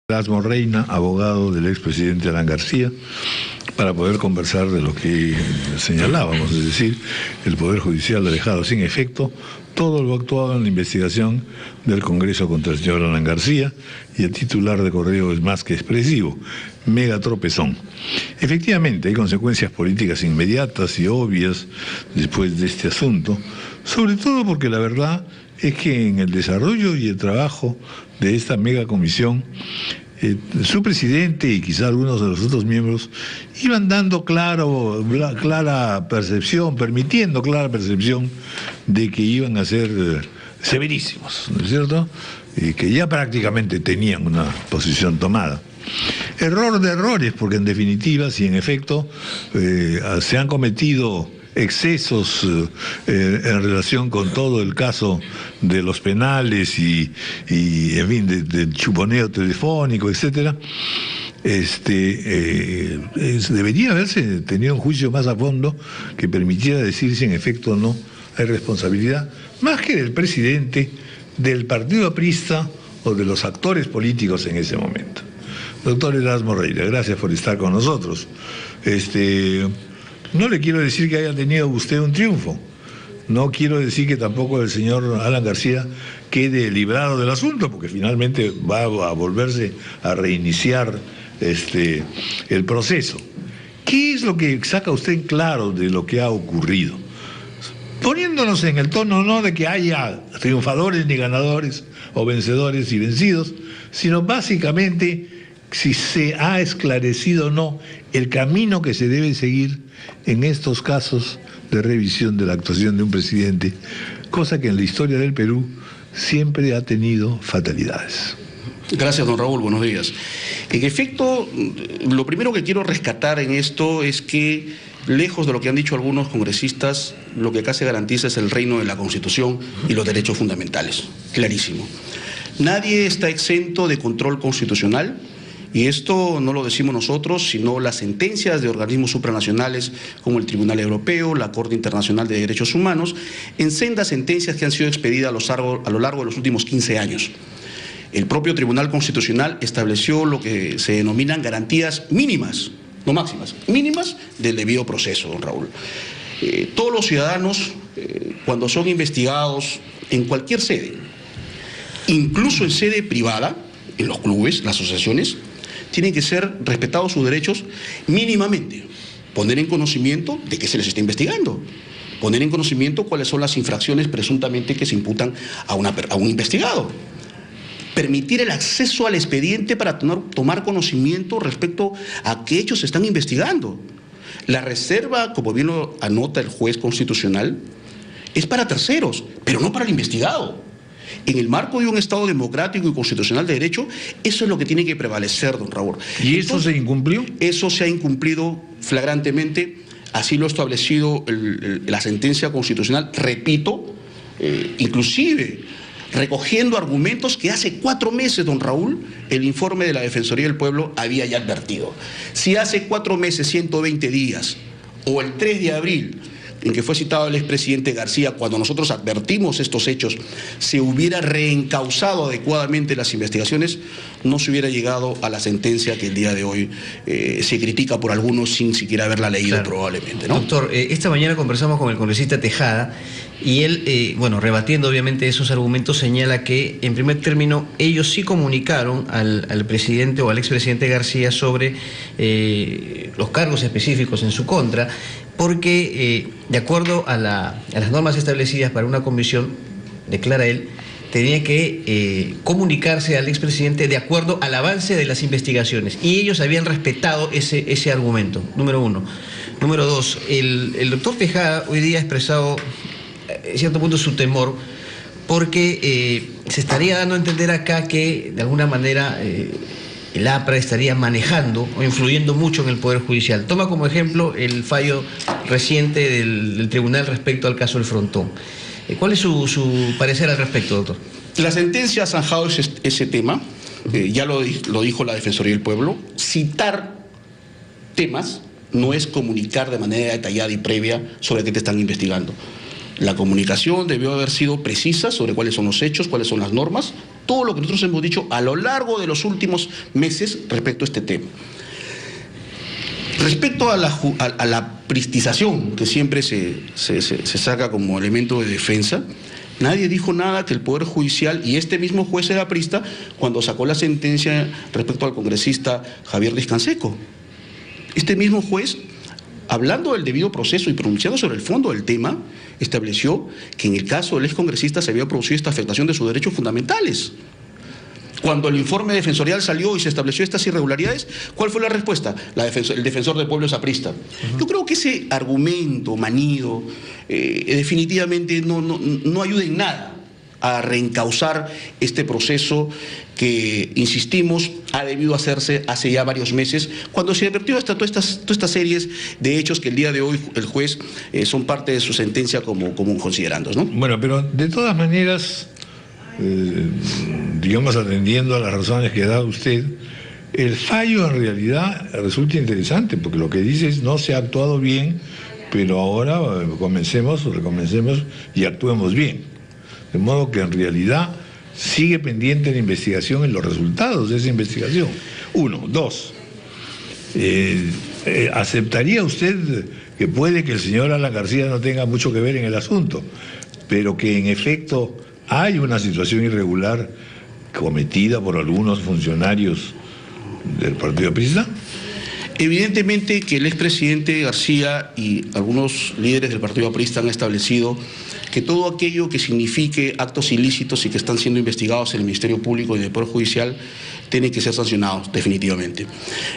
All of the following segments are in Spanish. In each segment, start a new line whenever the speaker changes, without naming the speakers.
Erasmo Reina, abogado del expresidente Alan García, para poder conversar de lo que señalábamos, es decir, el Poder Judicial ha dejado sin efecto todo lo actuado en la investigación del Congreso contra el señor Alan García, y el titular de Correo es más que expresivo: mega tropezón. Efectivamente, hay consecuencias políticas inmediatas y obvias después de este asunto, sobre todo porque la verdad es que en el desarrollo y el trabajo de esta mega comisión, su presidente y quizá algunos de los otros miembros iban dando clara percepción, permitiendo clara percepción de que iban a ser severísimos, ¿no es cierto? Y que ya prácticamente tenían una posición tomada. Error de errores, porque en definitiva, si en efecto se han cometido excesos en relación con todo el caso de los penales y en fin, del chuponeo telefónico, etcétera, debería haberse tenido un juicio más a fondo que permitiera decir si en efecto o no hay responsabilidad, más que del presidente, del partido aprista o de los actores políticos en ese momento. Doctor Erasmo Reina, gracias por estar con nosotros. No le quiero decir que haya tenido usted un triunfo. No quiero decir que tampoco el señor Alan García quede librado del asunto, porque finalmente va a volverse a reiniciar el proceso. ¿Qué es lo que saca usted en claro de lo que ha ocurrido? Poniéndonos en el tono no de que haya triunfadores ni ganadores, o vencedores y vencidos, sino básicamente si se ha esclarecido o no el camino que se debe seguir en estos casos de revisión de la actuación de un presidente, cosa que en la historia del Perú siempre ha tenido fatalidades.
Gracias, don Raúl, buenos días. En efecto, lo primero que quiero rescatar en esto es que, lejos de lo que han dicho algunos congresistas, lo que acá se garantiza es el reino de la Constitución y los derechos fundamentales. Clarísimo. Nadie está exento de control constitucional. Y esto no lo decimos nosotros, sino las sentencias de organismos supranacionales como el Tribunal Europeo, la Corte Internacional de Derechos Humanos, en sendas sentencias que han sido expedidas a lo largo de los últimos 15 años. El propio Tribunal Constitucional estableció lo que se denominan garantías mínimas, no máximas, mínimas del debido proceso, don Raúl. Todos los ciudadanos, cuando son investigados en cualquier sede, incluso en sede privada, en los clubes, las asociaciones, tienen que ser respetados sus derechos mínimamente. Poner en conocimiento de qué se les está investigando. Poner en conocimiento cuáles son las infracciones presuntamente que se imputan a un investigado. Permitir el acceso al expediente para tomar conocimiento respecto a qué hechos se están investigando. La reserva, como bien lo anota el juez constitucional, es para terceros, pero no para el investigado. En el marco de un Estado democrático y constitucional de derecho, eso es lo que tiene que prevalecer, don Raúl.
¿Y eso se incumplió?
Eso se ha incumplido flagrantemente, así lo ha establecido la sentencia constitucional, repito, inclusive recogiendo argumentos que hace 4 meses, don Raúl, el informe de la Defensoría del Pueblo había ya advertido. Si hace 4 meses, 120 días, o el 3 de abril, en que fue citado el expresidente García, cuando nosotros advertimos estos hechos, se hubiera reencauzado adecuadamente las investigaciones, no se hubiera llegado a la sentencia que el día de hoy se critica por algunos sin siquiera haberla leído, claro, probablemente, ¿no?
Doctor, esta mañana conversamos con el congresista Tejada y él, rebatiendo obviamente esos argumentos, señala que en primer término ellos sí comunicaron al presidente o al expresidente García sobre los cargos específicos en su contra, porque de acuerdo a las normas establecidas para una comisión, declara él, tenía que comunicarse al expresidente de acuerdo al avance de las investigaciones, y ellos habían respetado ese argumento, número uno. Número dos, el doctor Tejada hoy día ha expresado en cierto punto su temor, porque se estaría dando a entender acá que de alguna manera el APRA estaría manejando o influyendo mucho en el Poder Judicial. Toma como ejemplo el fallo reciente del tribunal respecto al caso del Frontón. ¿Cuál es su parecer al respecto, doctor?
La sentencia ha zanjado ese tema, ya lo dijo la Defensoría del Pueblo. Citar temas no es comunicar de manera detallada y previa sobre qué te están investigando. La comunicación debió haber sido precisa sobre cuáles son los hechos, cuáles son las normas, todo lo que nosotros hemos dicho a lo largo de los últimos meses respecto a este tema. Respecto a la pristización, que siempre se saca como elemento de defensa, nadie dijo nada que el Poder Judicial, y este mismo juez era prista cuando sacó la sentencia respecto al congresista Javier Diez-Canseco. Este mismo juez, hablando del debido proceso y pronunciando sobre el fondo del tema, estableció que en el caso del excongresista se había producido esta afectación de sus derechos fundamentales. Cuando el informe defensorial salió y se estableció estas irregularidades, ¿cuál fue la respuesta? El defensor del pueblo es aprista. Yo creo que ese argumento manido definitivamente no ayuda en nada a reencauzar este proceso que, insistimos, ha debido hacerse hace ya varios meses, cuando se advirtió hasta todas estas series de hechos que el día de hoy el juez son parte de su sentencia como considerandos, ¿no?
Bueno, pero de todas maneras, digamos, atendiendo a las razones que ha dado usted, el fallo en realidad resulta interesante, porque lo que dice es no se ha actuado bien, pero ahora comencemos, recomencemos y actuemos bien. De modo que en realidad sigue pendiente la investigación en los resultados de esa investigación. 1. 2. ¿Aceptaría usted que puede que el señor Alan García no tenga mucho que ver en el asunto, pero que en efecto hay una situación irregular cometida por algunos funcionarios del Partido Aprista?
Evidentemente que el expresidente García y algunos líderes del Partido Aprista han establecido que todo aquello que signifique actos ilícitos y que están siendo investigados en el Ministerio Público y en el Poder Judicial tienen que ser sancionados definitivamente.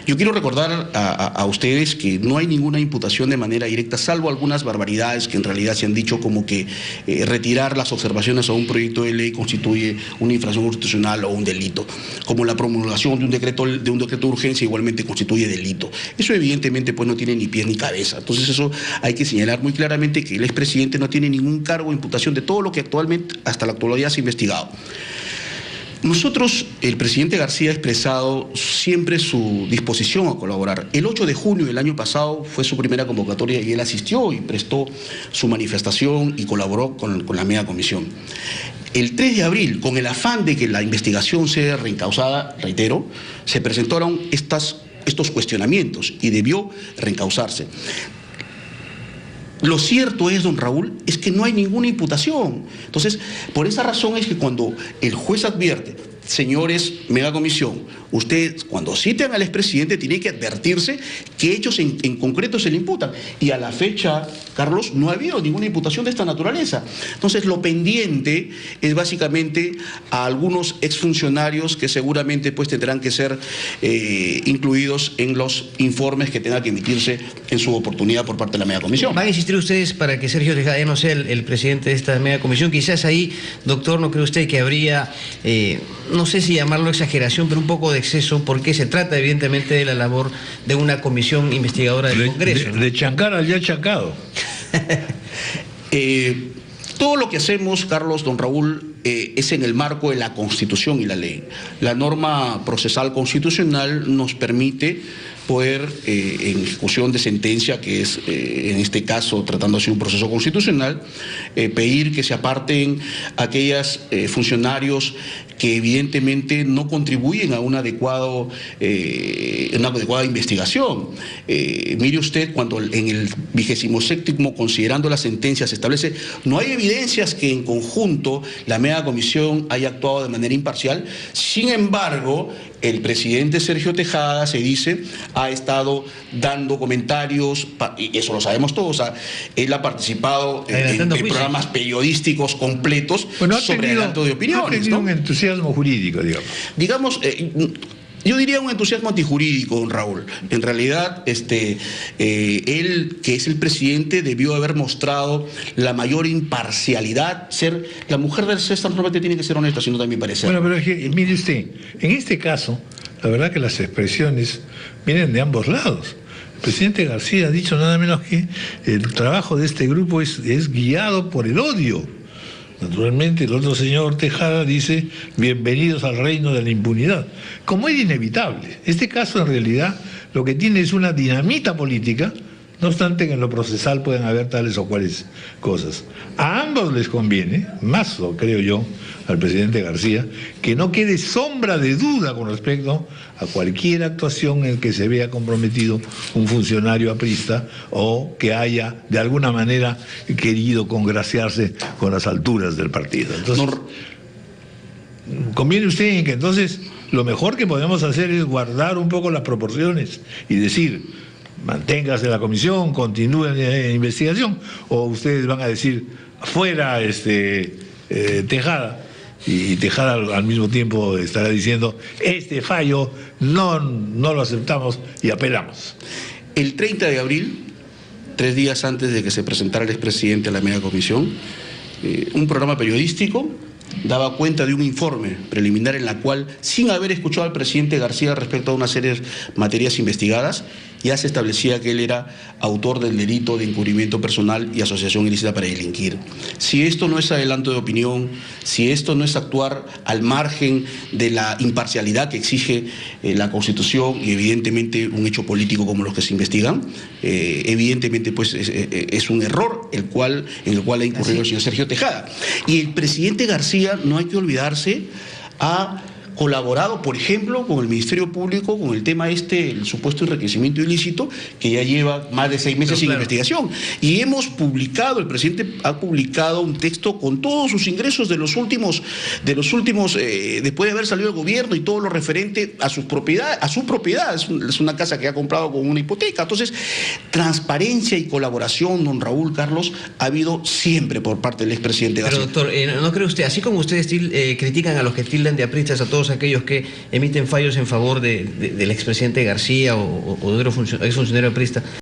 Yo quiero recordar a ustedes que no hay ninguna imputación de manera directa, salvo algunas barbaridades que en realidad se han dicho, como que retirar las observaciones a un proyecto de ley constituye una infracción constitucional o un delito, como la promulgación de un decreto de urgencia igualmente constituye delito. Eso evidentemente pues no tiene ni pies ni cabeza. Entonces eso hay que señalar muy claramente, que el expresidente no tiene ningún cargo o imputación de todo lo que actualmente hasta la actualidad se ha investigado. Nosotros, el presidente García ha expresado siempre su disposición a colaborar. El 8 de junio del año pasado fue su primera convocatoria y él asistió y prestó su manifestación y colaboró con la media comisión. El 3 de abril, con el afán de que la investigación sea reencauzada, reitero, se presentaron estos cuestionamientos y debió reencauzarse. Lo cierto es, don Raúl, es que no hay ninguna imputación. Entonces, por esa razón es que cuando el juez advierte, señores megacomisión, ustedes cuando citen al expresidente tiene que advertirse qué hechos en concreto se le imputan. Y a la fecha, Carlos, no ha habido ninguna imputación de esta naturaleza. Entonces, lo pendiente es básicamente a algunos exfuncionarios que seguramente pues tendrán que ser incluidos en los informes que tenga que emitirse en su oportunidad por parte de la megacomisión.
¿Van a insistir ustedes para que Sergio Tejada ya no sea el presidente de esta megacomisión? Quizás ahí, doctor, ¿no cree usted que habría, no sé si llamarlo exageración, pero un poco de exceso, porque se trata evidentemente de la labor de una comisión investigadora del Congreso?
De chancar al ya chancado.
Todo lo que hacemos, Carlos, don Raúl, es en el marco de la Constitución y la ley. La norma procesal constitucional nos permite poder, en ejecución de sentencia, que es en este caso tratándose de un proceso constitucional, pedir que se aparten aquellos funcionarios que evidentemente no contribuyen a una adecuada investigación. Mire usted, cuando en el 27º, considerando la sentencia, se establece, no hay evidencias que en conjunto la media comisión haya actuado de manera imparcial. Sin embargo, el presidente Sergio Tejada, se dice, ha estado dando comentarios, y eso lo sabemos todos, él ha participado en programas periodísticos completos sobre adelanto de opiniones.
Ha tenido un entusiasmo jurídico, digamos.
Yo diría un entusiasmo antijurídico, don Raúl. En realidad, él, que es el presidente, debió haber mostrado la mayor imparcialidad. La mujer del César normalmente tiene que ser honesta, si no también parece.
Bueno, pero mire usted, en este caso, la verdad que las expresiones vienen de ambos lados. El presidente García ha dicho nada menos que el trabajo de este grupo es guiado por el odio. Naturalmente, el otro señor Tejada dice, bienvenidos al reino de la impunidad. Como era inevitable, este caso en realidad lo que tiene es una dinamita política No obstante que en lo procesal pueden haber tales o cuales cosas. A ambos les conviene, más lo creo yo, al presidente García, que no quede sombra de duda con respecto a cualquier actuación en que se vea comprometido un funcionario aprista o que haya de alguna manera querido congraciarse con las alturas del partido. Entonces, conviene usted en que entonces lo mejor que podemos hacer es guardar un poco las proporciones y decir, manténgase la comisión, continúe la investigación, o ustedes van a decir fuera Tejada, y Tejada al mismo tiempo estará diciendo este fallo no lo aceptamos y apelamos.
El 30 de abril, 3 días antes de que se presentara el expresidente a la media comisión, un programa periodístico daba cuenta de un informe preliminar en la cual, sin haber escuchado al presidente García respecto a una serie de materias investigadas, ya se establecía que él era autor del delito de encubrimiento personal y asociación ilícita para delinquir. Si esto no es adelanto de opinión, si esto no es actuar al margen de la imparcialidad que exige la Constitución y evidentemente un hecho político como los que se investigan, evidentemente pues es un error en el cual ha incurrido el señor Sergio Tejada. Y el presidente García, no hay que olvidarse, ha colaborado, por ejemplo, con el Ministerio Público con el tema el supuesto enriquecimiento ilícito, que ya lleva más de 6 meses sin investigación. Y hemos publicado, el presidente ha publicado un texto con todos sus ingresos de los últimos, después de haber salido del gobierno y todo lo referente a su propiedad. Es una casa que ha comprado con una hipoteca. Entonces, transparencia y colaboración, don Raúl, Carlos, ha habido siempre por parte del expresidente García.
Pero, doctor, ¿no cree usted, así como ustedes critican a los que tildan de apristas, a todos aquellos que emiten fallos en favor del expresidente García o de otro exfuncionario aprista,